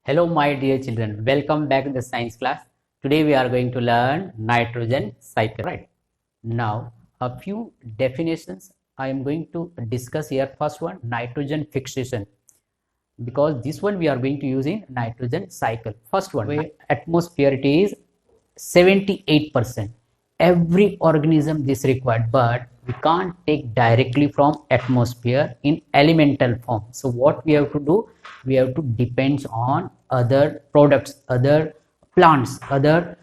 Hello, my dear children. Welcome back to the science class. Today we are going to learn nitrogen cycle. Right now, a few definitions I am going to discuss here. First one, nitrogen fixation, because this one we are going to use in nitrogen cycle. First one, atmosphere, it is 78%. Every organism this required, but we can't take directly from atmosphere in elemental form. So what we have to do, we have to depend on other products, other plants, other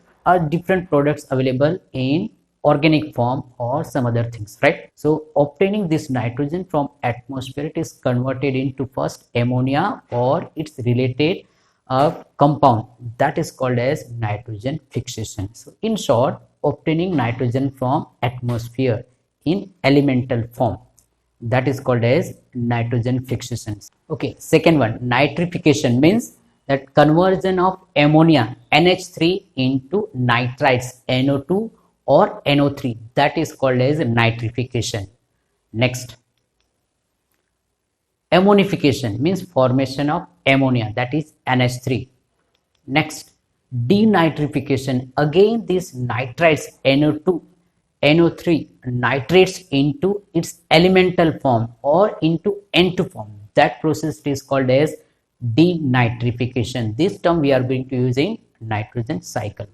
different products available in organic form or some other things, right? So obtaining this nitrogen from atmosphere, it is converted into first ammonia or its related compound, that is called as nitrogen fixation. So in short, obtaining nitrogen from atmosphere in elemental form, that is called as nitrogen fixation. Okay, second one, nitrification, means that conversion of ammonia NH3 into nitrites NO2 or NO3, that is called as nitrification. Next, ammonification, means formation of ammonia, that is NH3. Next, denitrification, again this nitrites NO2 NO3 nitrates into its elemental form or into N2 form, that process is called as denitrification. This term we are going to use in nitrogen cycle.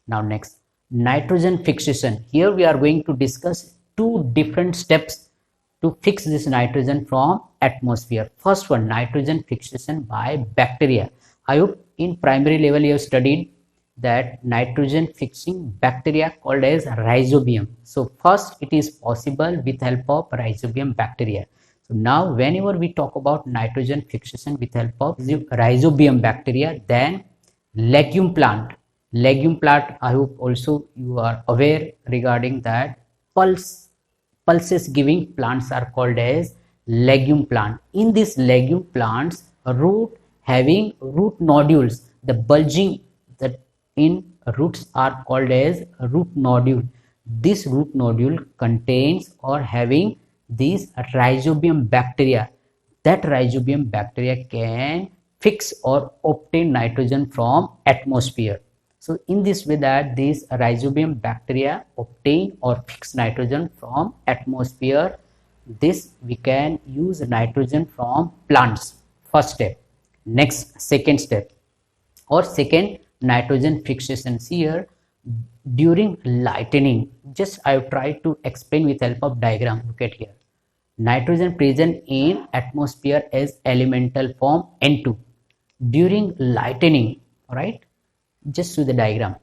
Now next, nitrogen fixation. Here we are going to discuss two different steps to fix this nitrogen from atmosphere. First one, nitrogen fixation by bacteria. I hope in primary level you have studied that nitrogen fixing bacteria called as rhizobium. So first it is possible with help of rhizobium bacteria. So now whenever we talk about nitrogen fixation with help of rhizobium bacteria, then legume plant, I hope also you are aware regarding that pulses giving plants are called as legume plant. In these legume plants, having root nodules, the bulging that in roots are called as root nodule. This root nodule contains or having these rhizobium bacteria. That rhizobium bacteria can fix or obtain nitrogen from atmosphere. So in this way, that these rhizobium bacteria obtain or fix nitrogen from atmosphere, this we can use nitrogen from plants. First step. Next, second step or second nitrogen fixation here during lightning. Just I have tried to explain with help of diagram. Look at here. Nitrogen present in atmosphere as elemental form N2 during lightning, right? Just to the diagram.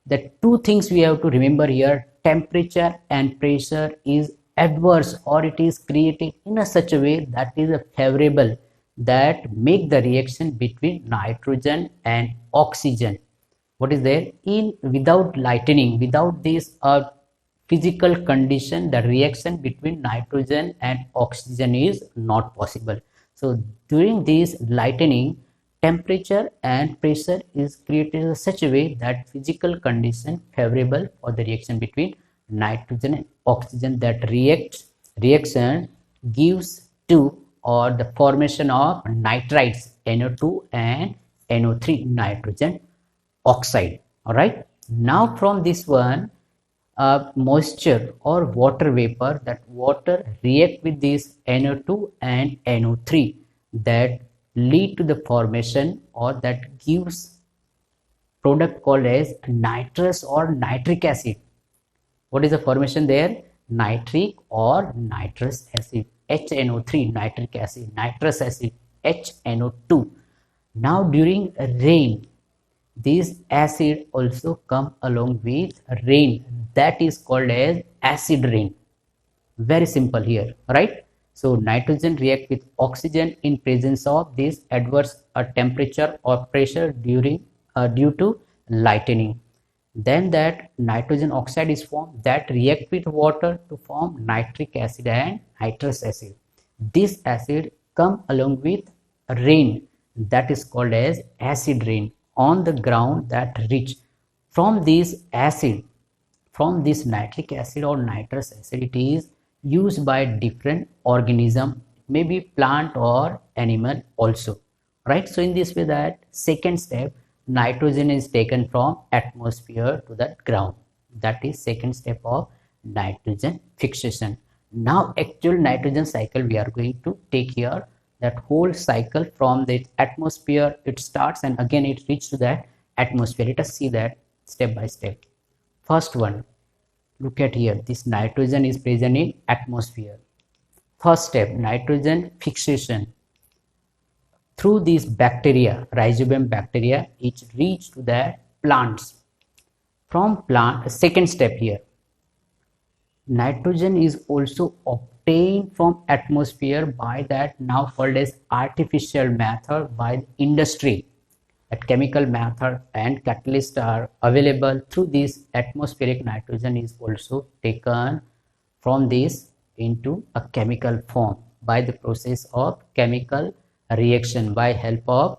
The two things we have to remember here, temperature and pressure is adverse or it is created in a such a way that is a favorable, that make the reaction between nitrogen and oxygen. What is there? Without lightning, without this physical condition, the reaction between nitrogen and oxygen is not possible. So during this lightning, temperature and pressure is created in such a way that physical condition favorable for the reaction between nitrogen and oxygen, that reaction gives to or the formation of nitrites NO2 and NO3, nitrogen oxide. All right, now from this one, moisture or water vapor, that water react with this NO2 and NO3, that lead to the formation or that gives product called as nitrous or nitric acid. What is the formation there? Nitric or nitrous acid, HNO3, nitric acid, nitrous acid, HNO2. Now during rain, this acid also come along with rain, that is called as acid rain. Very simple here, right? So nitrogen react with oxygen in presence of this adverse temperature or pressure due to lightning. Then that nitrogen oxide is formed, that react with water to form nitric acid and nitrous acid. This acid come along with rain, that is called as acid rain on the ground, that rich from this acid, from this nitric acid or nitrous acid, it is used by different organism, maybe plant or animal also, right? So in this way, that second step, nitrogen is taken from atmosphere to the ground. That is second step of nitrogen fixation. Now actual nitrogen cycle we are going to take here, that whole cycle from the atmosphere it starts and again it reaches to that atmosphere. Let us see that step by step. First one, look at here, this nitrogen is present in atmosphere. First step, nitrogen fixation. Through these bacteria, rhizobium bacteria, it reach to the plants. From plant, second step here, nitrogen is also obtained from atmosphere by that now called as artificial method by industry. That chemical method and catalyst are available through this. Atmospheric nitrogen is also taken from this into a chemical form by the process of chemical reaction by help of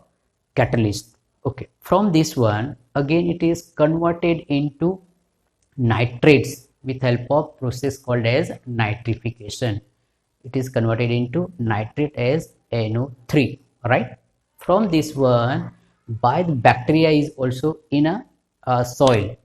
catalyst. Okay, from this one again it is converted into nitrates with help of process called as nitrification. It is converted into nitrate as NO3, right? From this one, by the bacteria is also in a soil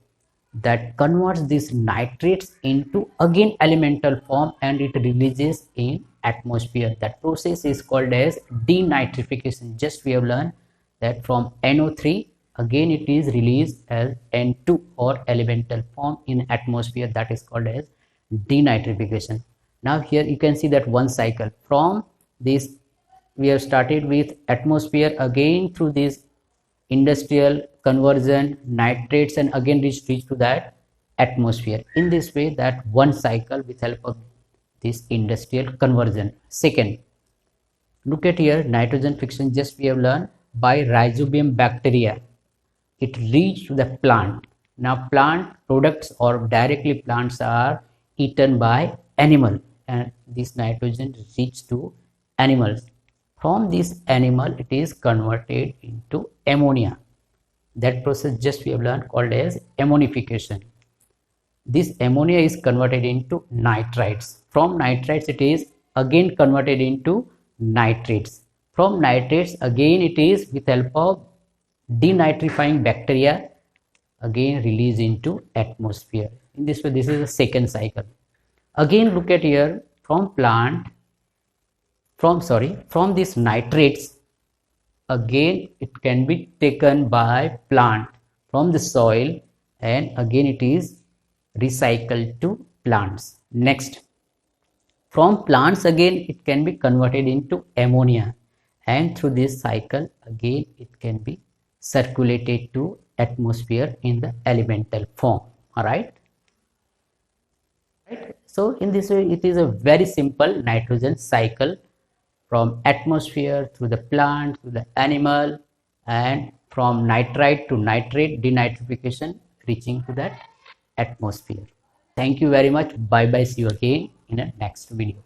that converts these nitrates into again elemental form and it releases in atmosphere. That process is called as denitrification. Just we have learned that from NO3 again it is released as N2 or elemental form in atmosphere. That is called as denitrification. Now here you can see that one cycle from this, we have started with atmosphere, again through this industrial conversion nitrates and again reach to that atmosphere. In this way, that one cycle with help of this industrial conversion. Second, look at here, nitrogen fixation just we have learned by rhizobium bacteria. It reach to the plant. Now plant products or directly plants are eaten by animal and this nitrogen reach to animals. From this animal it is converted into ammonia. That process just we have learned called as ammonification. This ammonia is converted into nitrites. From nitrites it is again converted into nitrates. From nitrates again it is with help of denitrifying bacteria again released into atmosphere. In this way, this is the second cycle. Again look at here, from these nitrates again it can be taken by plant from the soil and again it is recycled to plants. Next, from plants again it can be converted into ammonia and through this cycle again it can be circulated to atmosphere in the elemental form. All right. So in this way it is a very simple nitrogen cycle from atmosphere through the plant to the animal and from nitrite to nitrate denitrification reaching to that atmosphere. Thank you very much. Bye bye. See you again in a next video.